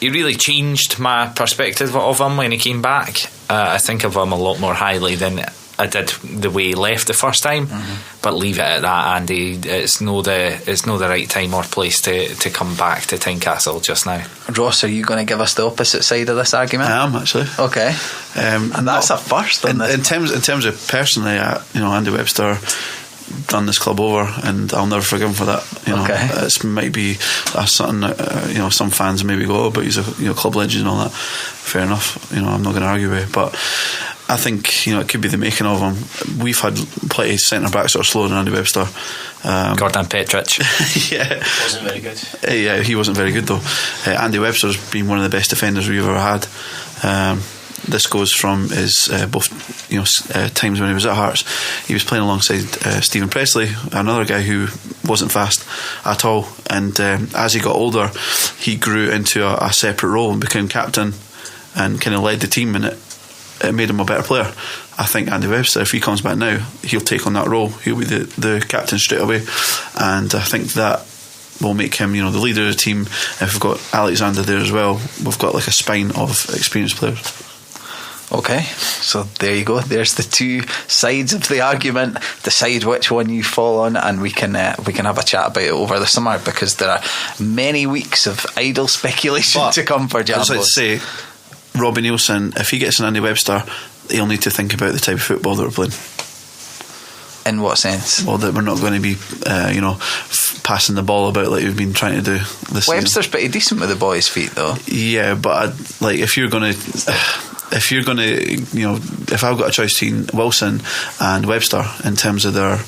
really changed my perspective of him when he came back. I think of him a lot more highly than I did the way he left the first time. Mm-hmm. But leave it at that, Andy. It's no the right time or place to come back to Tynecastle just now. Ross, are you going to give us the opposite side of this argument? I am, actually. Okay. And that's a first on this. In terms of personally, Andy Webster done this club over, and I'll never forgive him for that. It might be something some fans maybe go, but he's a club legend and all that. Fair enough. I'm not going to argue with it, but I think it could be the making of him. We've had plenty of centre backs that are slower than Andy Webster. Gordon Petric. Yeah, wasn't very good. Yeah, he wasn't very good though. Andy Webster's been one of the best defenders we've ever had. This goes from his both times when he was at Hearts. He was playing alongside Stephen Presley, another guy who wasn't fast at all, and as he got older he grew into a separate role and became captain, and kind of led the team, and it made him a better player. I think Andy Webster, if he comes back now, he'll take on that role. He'll be the captain straight away, and I think that will make him, the leader of the team. If we've got Alexander there as well, we've got like a spine of experienced players. Okay, so there you go. There's the two sides of the argument. Decide which one you fall on, and we can have a chat about it over the summer, because there are many weeks of idle speculation to come for Jambos. I'd like to say, Robbie Nielsen, if he gets an Andy Webster, he'll need to think about the type of football that we're playing. In what sense? Well, that we're not going to be, passing the ball about like we've been trying to do this season. Webster's pretty decent with the ball at his feet, though. Yeah, but if you're going to, if I've got a choice between Wilson and Webster in terms of their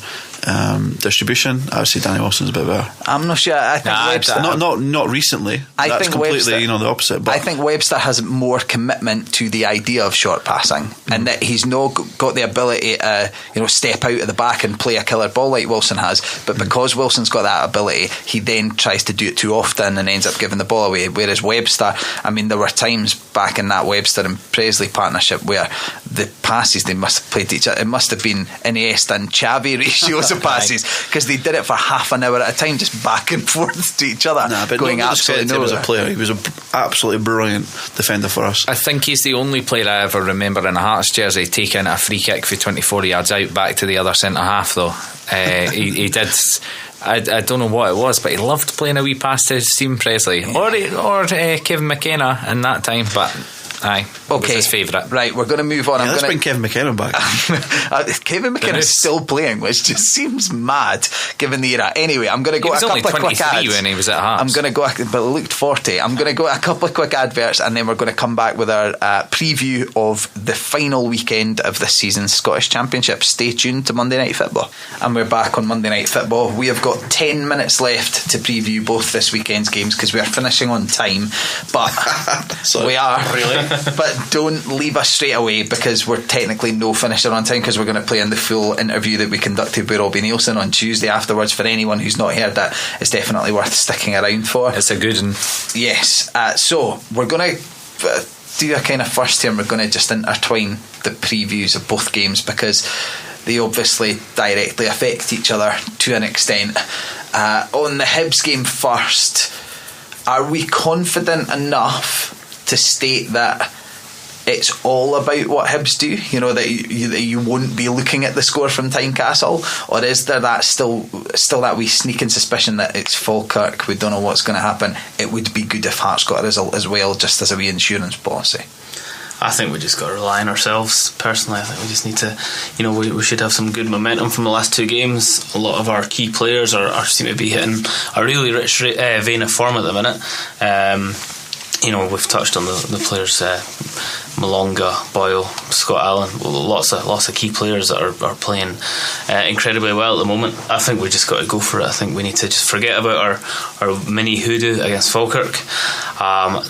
distribution, I would say Danny Wilson's a bit better. I'm not sure. I think Webster. Not recently. That's think completely Webster, the opposite. But I think Webster has more commitment to the idea of short passing, and that he's not got the ability to step out of the back and play a killer ball like Wilson has. But because Wilson's got that ability, he then tries to do it too often and ends up giving the ball away. Whereas Webster, there were times back in that Webster and Presley partnership where the passes they must have played to each other, it must have been Iniesta and Xavi ratios of passes, because they did it for half an hour at a time, just back and forth to each other, but going absolutely nowhere. As a player, he was an absolutely brilliant defender for us. I think he's the only player I ever remember in a Hearts jersey taking a free kick for 24 yards out back to the other centre half, though. He did. I don't know what it was, but he loved playing a wee pass to Stephen Presley or Kevin McKenna in that time, but aye, was his favourite. Right, we're going to move on. Let's bring Kevin McKenna back. Kevin McKenna is still playing, which just seems mad given the era. Anyway, I'm going to go a couple of quick ads when he was at Hearts. I'm going to go, but he looked 40. I'm going to go a couple of quick adverts, and then we're going to come back with our preview of the final weekend of this season's Scottish Championship. Stay tuned to Monday Night Football. And we're back on Monday Night Football. We have got 10 minutes left to preview both this weekend's games, because we are finishing on time, but we are really. But don't leave us straight away, because we're technically no finisher on time, because we're going to play in the full interview that we conducted with Robbie Nielsen on Tuesday afterwards. For anyone who's not heard that, it's definitely worth sticking around for. It's a good one. Yes. So we're going to do a kind of first here. We're going to just intertwine the previews of both games, because they obviously directly affect each other to an extent. On the Hibs game first, are we confident enough to state that it's all about what Hibs do, that you won't be looking at the score from Tynecastle, or is there that still that wee sneaking suspicion that it's Falkirk, we don't know what's going to happen, it would be good if Hearts got a result as well, just as a wee insurance policy? I think we just got to rely on ourselves. Personally, I think we just need to, we should have some good momentum from the last two games. A lot of our key players seem to be hitting a really rich vein of form at the minute. We've touched on the players, Malonga, Boyle, Scott Allen, lots of key players that are playing incredibly well at the moment. I think we just got to go for it. I think we need to just forget about our mini hoodoo against Falkirk,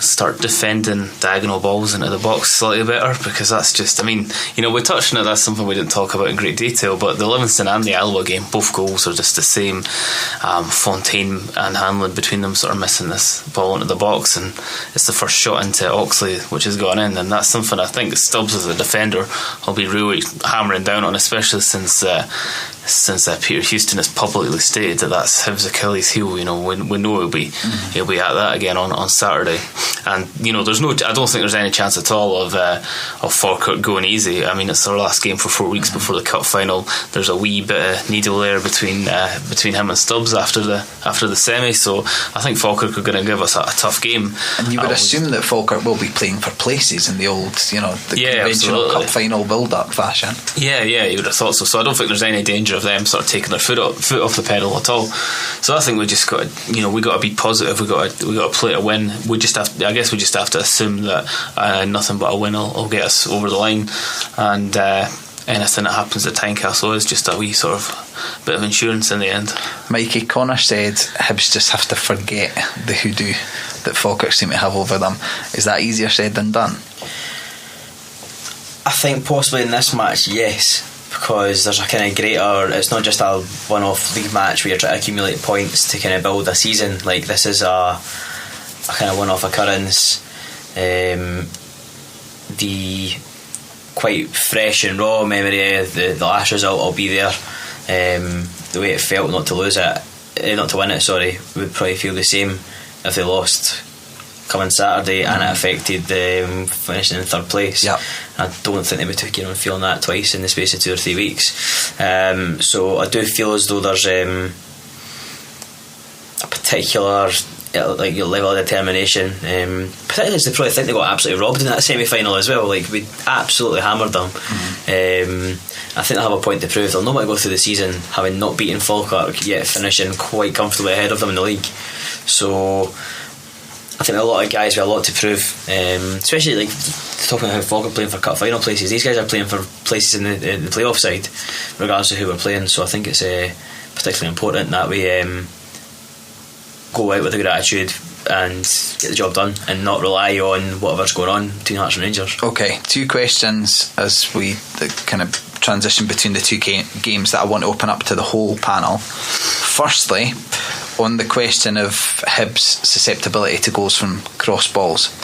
start defending diagonal balls into the box slightly better, because that's just, we touched on it, that's something we didn't talk about in great detail, but the Livingston and the Alloa game, both goals are just the same. Fontaine and Hanlon between them sort of missing this ball into the box, and it's the first shot into Oxley which has gone in, and that's something I think Stubbs as a defender will be really hammering down on, especially since Peter Houston has publicly stated that that's Hibs' Achilles heel. We know he'll be at that again on Saturday, and I don't think there's any chance at all of Falkirk going easy. It's our last game for 4 weeks before the cup final. There's a wee bit of needle there between him and Stubbs after the semi, so I think Falkirk are going to give us a tough game. And you would assume that Falkirk will be playing for places in the old, conventional absolutely. cup final build-up fashion. Yeah, you would have thought so. So I don't think there's any danger of them sort of taking their foot off the pedal at all. So I think we just got to, we got to be positive. We got to play to win. We just have to assume that nothing but a win will get us over the line, and anything that happens at Tynecastle is just a wee sort of bit of insurance in the end. Mikey, Connor said Hibs just have to forget the hoodoo that Falkirk seem to have over them. Is that easier said than done? I think possibly in this match, yes, because there's a kind of greater, it's not just a one-off league match where you're trying to accumulate points to kind of build a season. Like, this is a kind of one-off occurrence. the quite fresh and raw memory of the last result will be there. The way it felt not to lose it, not to win it, sorry, would probably feel the same if they lost coming Saturday, and it affected them finishing in third place. Yep. I don't think they would take on feeling that twice in the space of 2 or 3 weeks. So I do feel as though there's a particular like your level of determination, particularly as they probably think they got absolutely robbed in that semi-final as well. Like, we absolutely hammered them. I think they'll have a point to prove. They'll not want to go through the season having not beaten Falkirk yet finishing quite comfortably ahead of them in the league. So I think a lot of guys with a lot to prove, especially like talking about how Falkirk playing for cup final places. These guys are playing for places in the playoff side regardless of who we're playing. So I think it's particularly important that we go out with a good attitude and get the job done and not rely on whatever's going on between Hearts and Rangers. Okay, 2 questions as we kind of transition between the 2 games that I want to open up to the whole panel. Firstly, on the question of Hibs' susceptibility to goals from cross balls,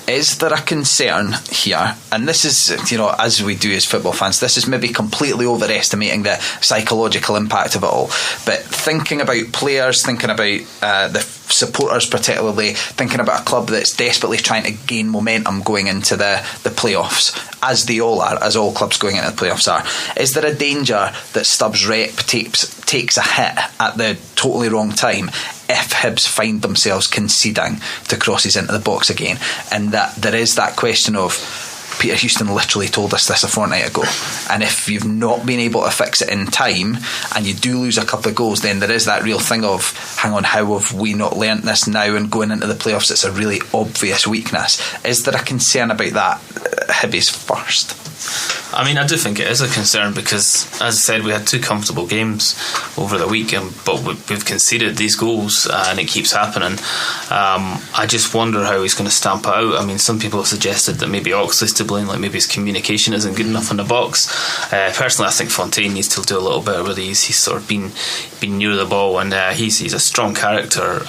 is there a concern here? And this is, you know, as we do as football fans, this is maybe completely overestimating the psychological impact of it all, but thinking about players, thinking about the supporters, particularly thinking about a club that's desperately trying to gain momentum going into the playoffs, as they all are, as all clubs going into the playoffs are, is there a danger that Stubbs' rep takes a hit at the totally wrong time if Hibs find themselves conceding to crosses into the box again? And that there is that question of, Peter Houston literally told us this a fortnight ago, and if you've not been able to fix it in time and you do lose a couple of goals, then there is that real thing of, hang on, how have we not learnt this now, and going into the playoffs it's a really obvious weakness. Is there a concern about that? Hibbies first. I mean, I do think it is a concern because, as I said, we had 2 comfortable games over the weekend, but we've conceded these goals and it keeps happening. I just wonder how he's going to stamp it out. I mean, some people have suggested that maybe Oxley's to blame, like maybe his communication isn't good enough in the box. Personally, I think Fontaine needs to do a little better with these. He's sort of been near the ball, and he's a strong character.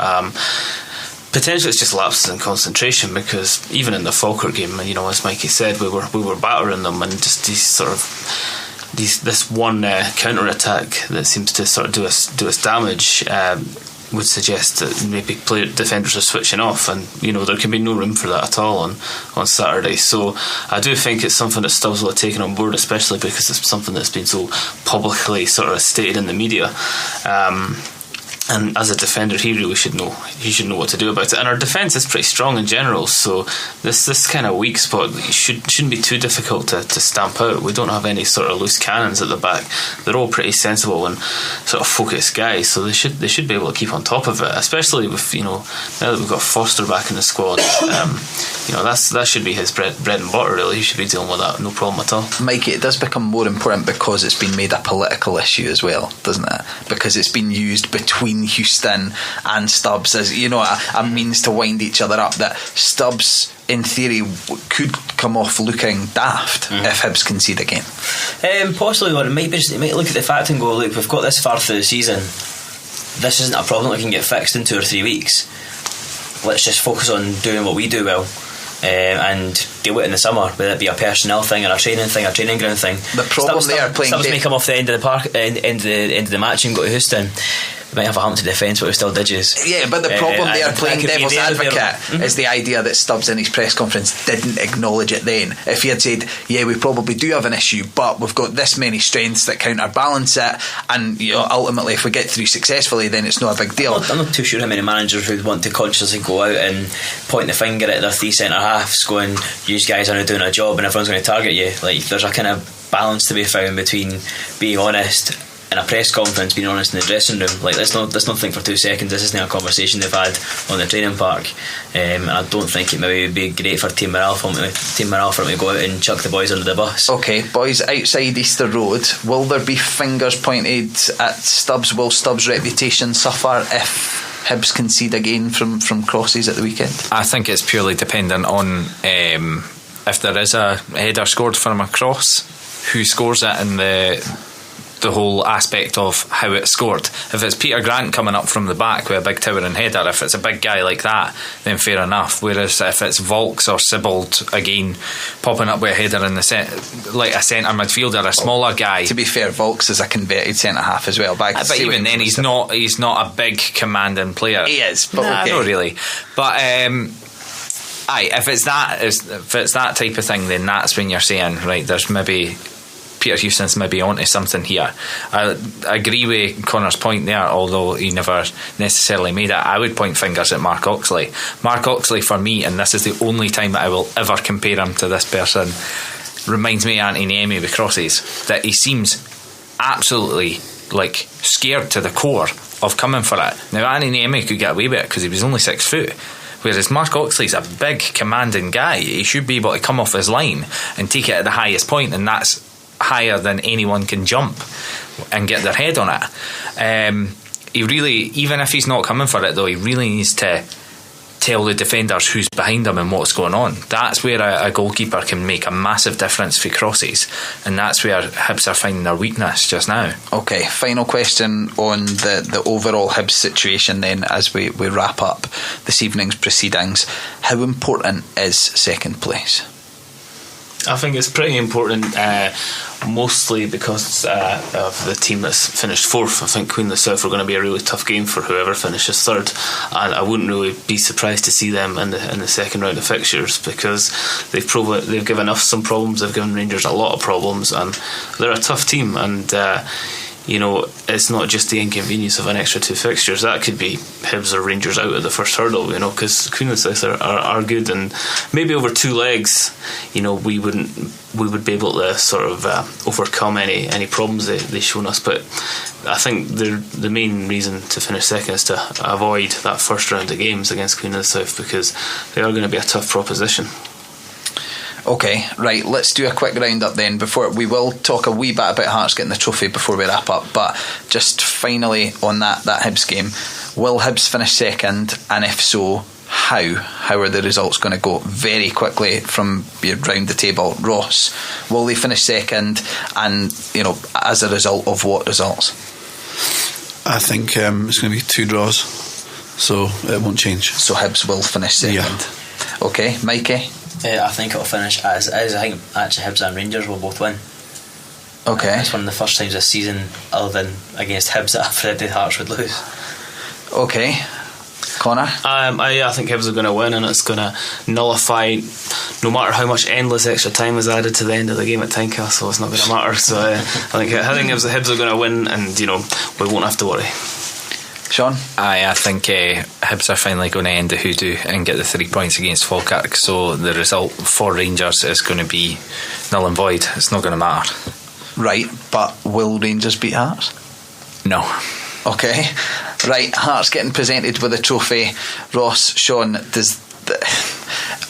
Potentially it's just lapses in concentration, because even in the Falkirk game, you know, as Mikey said, we were battering them, and just this one counter attack that seems to sort of do us damage would suggest that maybe defenders are switching off, and you know, there can be no room for that at all on Saturday. So I do think it's something that Stubbs will have taken on board, especially because it's something that's been so publicly sort of stated in the media. And as a defender, he really should know. He should know what to do about it. And our defence is pretty strong in general, so this kind of weak spot shouldn't be too difficult to stamp out. We don't have any sort of loose cannons at the back. They're all pretty sensible and sort of focused guys, so they should be able to keep on top of it. Especially with, you know, now that we've got Foster back in the squad, you know, that should be his bread and butter. Really, he should be dealing with that, no problem at all. Mikey, it does become more important because it's been made a political issue as well, doesn't it? Because it's been used between Houston and Stubbs as, you know, a means to wind each other up, that Stubbs in theory could come off looking daft if Hibs concede again. Possibly, or it might look at the fact and go, look, we've got this far through the season, this isn't a problem that can get fixed in 2 or 3 weeks. Let's just focus on doing what we do well, and deal with it in the summer, whether it be a personnel thing or a training thing, a training ground thing. The problem they are playing, Stubbs may come off the end of the park, end of the match and go to Houston. We might have a hump to defence, but we're still digits. Yeah, but the problem they are playing devil's advocate is the idea that Stubbs in his press conference didn't acknowledge it then. If he had said, yeah, we probably do have an issue, but we've got this many strengths that counterbalance it, and you know, ultimately if we get through successfully, then it's not a big deal. I'm not too sure how many managers would want to consciously go out and point the finger at their 3 centre halves going, you guys are not doing a job and everyone's going to target you. Like, there's a kind of balance to be found between being honest in a press conference, being honest in the dressing room. Like, let's not think for 2 seconds this isn't a conversation they've had on the training park, and I don't think it maybe would be great for team morale for them to go out and chuck the boys under the bus. Okay, boys, outside Easter Road, will there be fingers pointed at Stubbs? Will Stubbs' reputation suffer if Hibs concede again from crosses at the weekend? I think it's purely dependent on if there is a header scored from a cross, who scores it, and the the whole aspect of how it's scored. If it's Peter Grant coming up from the back with a big towering header, if it's a big guy like that, then fair enough. Whereas if it's Volks or Sibbald again popping up with a header in the like a centre midfielder, a smaller guy. To be fair, Volks is a converted centre half as well. But even then, he's not a big commanding player. He is, but okay. Not really. But if it's that type of thing, then that's when you're saying, right, there's maybe Peter Houston's maybe onto something here. I agree with Connor's point there, although he never necessarily made it. I would point fingers at Mark Oxley. Mark Oxley, for me, and this is the only time that I will ever compare him to this person, reminds me of Anthony Niemi with crosses, that he seems absolutely like scared to the core of coming for it. Now Anthony Niemi could get away with it because he was only 6 foot, whereas Mark Oxley's a big commanding guy. He should be able to come off his line and take it at the highest point, and that's higher than anyone can jump and get their head on it. He really, even if he's not coming for it though, he really needs to tell the defenders who's behind him and what's going on. That's where a goalkeeper can make a massive difference for crosses, and that's where Hibs are finding their weakness just now. Okay, final question on the overall Hibs situation then, as we wrap up this evening's proceedings. How important is second place? I think it's pretty important, mostly because of the team that's finished fourth. I think Queen of the South are going to be a really tough game for whoever finishes third, and I wouldn't really be surprised to see them in the second round of fixtures, because they've given us some problems. They've given Rangers a lot of problems, and they're a tough team. And it's not just the inconvenience of an extra 2 fixtures. That could be Hibs or Rangers out of the first hurdle, because Queen of the South are good, and maybe over 2 legs, we would be able to sort of overcome any problems they've shown us. But I think the main reason to finish second is to avoid that first round of games against Queen of the South, because they are going to be a tough proposition. Okay, right, let's do a quick round up then. Before we will talk a wee bit about Hearts getting the trophy before we wrap up, but just finally on that Hibs game, will Hibs finish second, and if so, how are the results going to go? Very quickly from round the table, Ross, will they finish second, and as a result of what results? I think it's going to be 2 draws, so it won't change. So Hibs will finish second. Yeah. Okay, Mikey? I think it'll finish as is. I think actually Hibs and Rangers will both win. Okay. It's one of the first times this season, other than against Hibs, that I've predicted Hearts would lose. Okay. Connor? I think Hibs are going to win, and it's going to nullify, no matter how much endless extra time is added to the end of the game at Tynecastle, it's not going to matter. So I think Hibs are going to win, and we won't have to worry. Sean? I think Hibs are finally going to end the hoodoo and get the 3 points against Falkirk, so the result for Rangers is going to be null and void. It's not going to matter. Right, but will Rangers beat Hearts? No. Okay, right, Hearts getting presented with a trophy. Ross, Sean,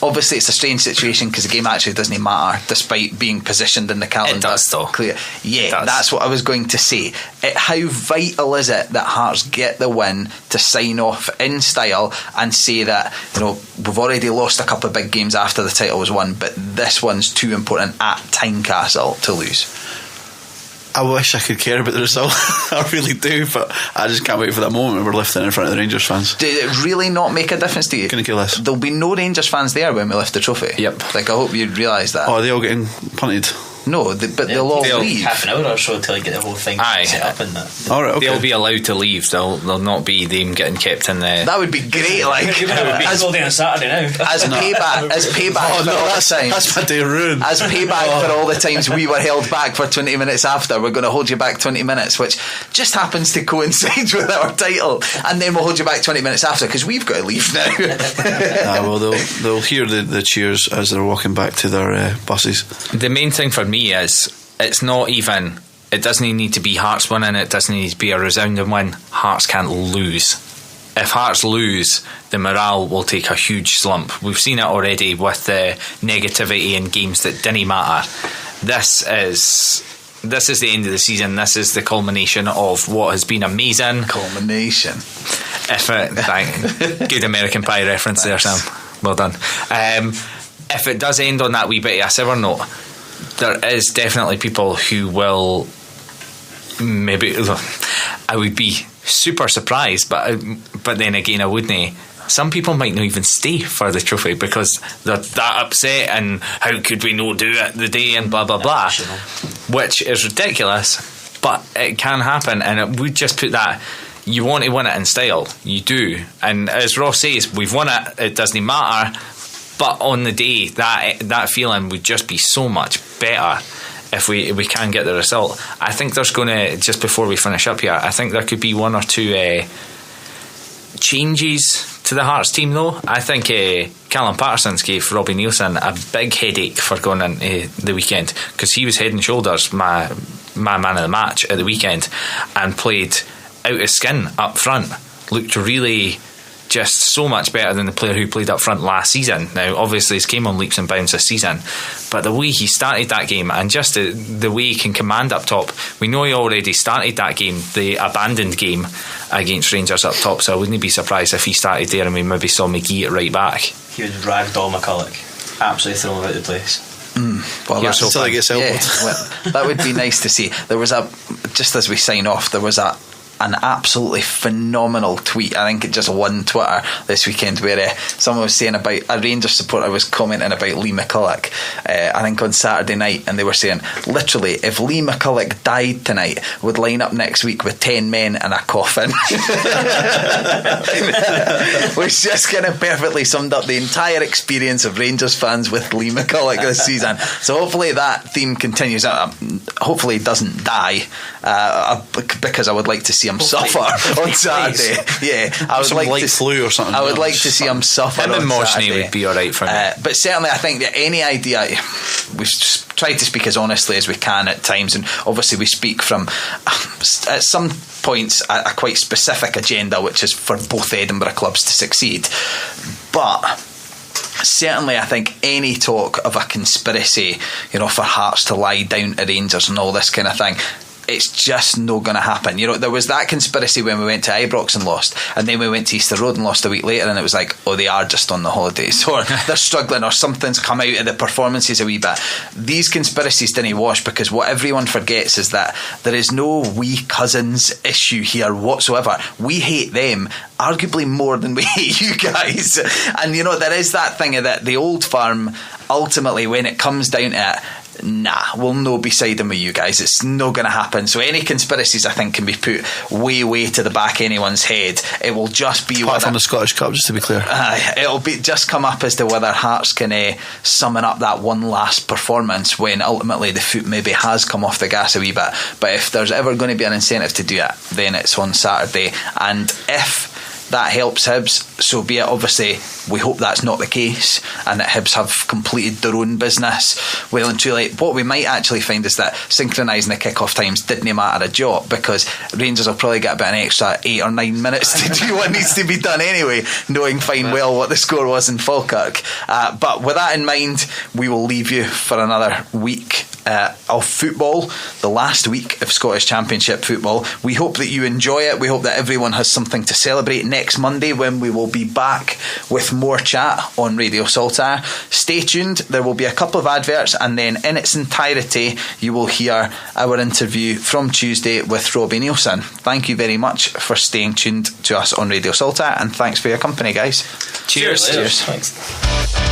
obviously it's a strange situation because the game actually doesn't matter despite being positioned in the calendar. It does though. Clear. Yeah, that's what I was going to say. How vital is it that Hearts get the win to sign off in style and say that we've already lost a couple of big games after the title was won, but this one's too important at Tynecastle to lose? I wish I could care about the result. I really do, but I just can't wait for that moment when we're lifting in front of the Rangers fans. Did it really not make a difference to you? Couldn't care less. There'll be no Rangers fans there when we lift the trophy. Yep. I hope you realise that. Oh, are they all getting punted? No, but they'll all leave. Half an hour or so till you get the whole thing set up in that. All right, okay. They'll be allowed to leave. They'll not be them getting kept in the. That would be great. As all day on Saturday now. As payback. Oh no, that's my day ruined. As payback for all the times we were held back for 20 minutes after, we're going to hold you back 20 minutes, which just happens to coincide with our title, and then we'll hold you back 20 minutes after because we've got to leave now. Well, they'll hear the cheers as they're walking back to their buses. The main thing for me is it doesn't need to be Hearts winning, it doesn't need to be a resounding win. Hearts can't lose. If Hearts lose, the morale will take a huge slump. We've seen it already with the negativity in games that didn't matter. This is the end of the season. This is the culmination of what has been amazing. Culmination. Good American Pie reference there, Sam. Well done. If it does end on that wee bit of a sour note, there is definitely people who will maybe I would be super surprised, but then again I wouldn't. Some people might not even stay for the trophy because they're that upset and how could we not do it the day and blah blah blah, which is ridiculous, but it can happen. And it would just put that, you want to win it in style, you do, and as Ross says, we've won it, it doesn't matter, but on the day that feeling would just be so much better if we can get the result. I think there's going to, just before we finish up here, I think there could be one or two changes to the Hearts team though. I think Callum Patterson's gave Robbie Nielsen a big headache for going into the weekend, because he was head and shoulders my man of the match at the weekend and played out of skin up front, looked really just so much better than the player who played up front last season. Now obviously he's came on leaps and bounds this season, but the way he started that game and just the way he can command up top, we know he already started that game, the abandoned game against Rangers up top, so I wouldn't be surprised if he started there and we maybe saw McGee at right back. He would ragdoll McCulloch, absolutely throw him out of the place. Well, that's until he gets elbowed. Well, that would be nice to see. There was just as we sign off, there was an absolutely phenomenal tweet, I think it just won Twitter this weekend, where someone was saying about a Rangers supporter was commenting about Lee McCulloch, I think on Saturday night, and they were saying literally, if Lee McCulloch died tonight, would line up next week with 10 men and a coffin. Which just kind of perfectly summed up the entire experience of Rangers fans with Lee McCulloch this season. So hopefully that theme continues. Hopefully he doesn't die, because I would like to see him suffer on Saturday. Yeah, I would like to flu or something. I would like to see him suffer. Him on and Morsney Saturday would be alright for me. But certainly, I think that any idea, we've tried to speak as honestly as we can at times, and obviously we speak from at some points a quite specific agenda, which is for both Edinburgh clubs to succeed. But certainly I think any talk of a conspiracy, for Hearts to lie down to Rangers and all this kind of thing, it's just not going to happen. There was that conspiracy when we went to Ibrox and lost, and then we went to Easter Road and lost a week later, and it was like, oh, they are just on the holidays, or they're struggling, or something's come out of the performances a wee bit. These conspiracies didn't wash, because what everyone forgets is that there is no wee cousins issue here whatsoever. We hate them arguably more than we hate you guys. And there is that thing of that the Old Firm, ultimately when it comes down to it, we'll no be siding with you guys. It's not going to happen. So any conspiracies, I think, can be put way to the back of anyone's head. It will just be apart from the Scottish Cup, just to be clear. It'll be just come up as to whether Hearts can summon up that one last performance when ultimately the foot maybe has come off the gas a wee bit. But if there's ever going to be an incentive to do it, then it's on Saturday. And if that helps Hibs, so be it. Obviously we hope that's not the case, and that Hibs have completed their own business well and truly. What we might actually find is that synchronising the kick-off times didn't matter a jot, because Rangers will probably get about an extra 8 or 9 minutes to do what needs to be done anyway, knowing fine well what the score was in Falkirk. But with that in mind, we will leave you for another week of football, the last week of Scottish Championship football. We hope that you enjoy it. We hope that everyone has something to celebrate next Monday, when we will be back with more chat on Radio Saltaire. Stay tuned, there will be a couple of adverts, and then in its entirety you will hear our interview from Tuesday with Robbie Nielsen. Thank you very much for staying tuned to us on Radio Saltaire, and thanks for your company, guys. Cheers. Thanks.